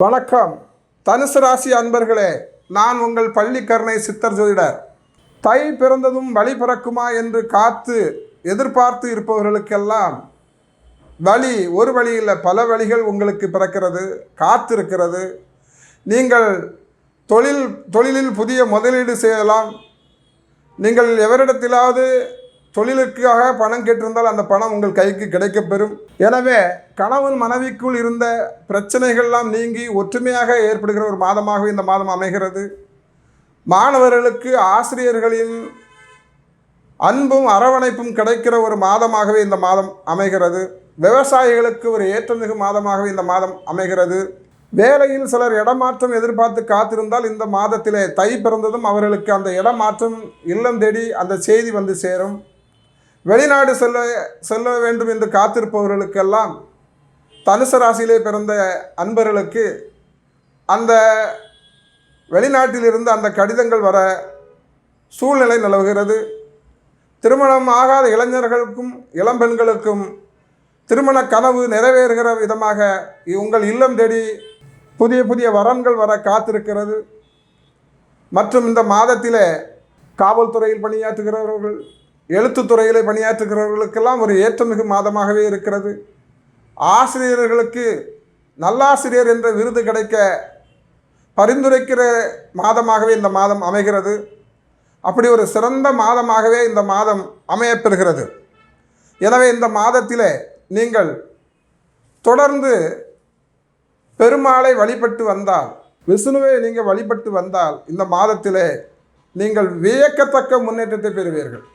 வணக்கம் தனுசு ராசி அன்பர்களே, நான் உங்கள் பள்ளிக்கரணை சித்தர் ஜோதிடர். தை பிறந்ததும் வழி பிறக்குமா என்று காத்து எதிர்பார்த்து இருப்பவர்களுக்கெல்லாம் வழி ஒரு வழி இல்லை, பல வழிகள் உங்களுக்கு பிறக்கிறது, காத்திருக்கிறது. நீங்கள் தொழிலில் புதிய முதலீடு செய்யலாம். நீங்கள் எவரிடத்திலாவது தொழிலுக்காக பணம் கேட்டிருந்தால் அந்த பணம் உங்கள் கைக்கு கிடைக்கப்பெறும். எனவே கணவன் மனைவிக்குள் இருந்த பிரச்சனைகள்லாம் நீங்கி ஒற்றுமையாக ஏற்படுகிற ஒரு மாதமாக இந்த மாதம் அமைகிறது. மாணவர்களுக்கு ஆசிரியர்களின் அன்பும் அரவணைப்பும் கிடைக்கிற ஒரு மாதமாகவே இந்த மாதம் அமைகிறது. விவசாயிகளுக்கு ஒரு ஏற்றமிகு மாதமாகவே இந்த மாதம் அமைகிறது. வேலையில் சிலர் இடமாற்றம் எதிர்பார்த்து காத்திருந்தால் இந்த மாதத்திலே தை பிறந்ததும் அவர்களுக்கு அந்த இடமாற்றம் இல்லம் தேடி அந்த செய்தி வந்து சேரும். வெளிநாடு செல்ல வேண்டும் என்று காத்திருப்பவர்களுக்கெல்லாம் தனுசு ராசியிலே பிறந்த அன்பர்களுக்கு அந்த வெளிநாட்டிலிருந்து அந்த கடிதங்கள் வர சூழ்நிலை நிலவுகிறது. திருமணம் ஆகாத இளைஞர்களுக்கும் இளம்பெண்களுக்கும் திருமண கனவு நிறைவேறுகிற விதமாக உங்கள் இல்லம் தேடி புதிய புதிய வரன்கள் வர காத்திருக்கிறது. மற்றும் இந்த மாதத்தில் காவல்துறையில் பணியாற்றுகிறவர்கள், எழுத்துத்துறையில் பணியாற்றுகிறவர்களுக்கெல்லாம் ஒரு ஏற்றமிகு மாதமாகவே இருக்கிறது. ஆசிரியர்களுக்கு நல்லாசிரியர் என்ற விருது கிடைக்க பரிந்துரைக்கிற மாதமாகவே இந்த மாதம் அமைகிறது. அப்படி ஒரு சிறந்த மாதமாகவே இந்த மாதம் அமையப்பெறுகிறது. எனவே இந்த மாதத்தில் நீங்கள் தொடர்ந்து பெருமாளை வழிபட்டு வந்தால், விஷ்ணுவை நீங்கள் வழிபட்டு வந்தால் இந்த மாதத்திலே நீங்கள் வியக்கத்தக்க முன்னேற்றத்தை பெறுவீர்கள்.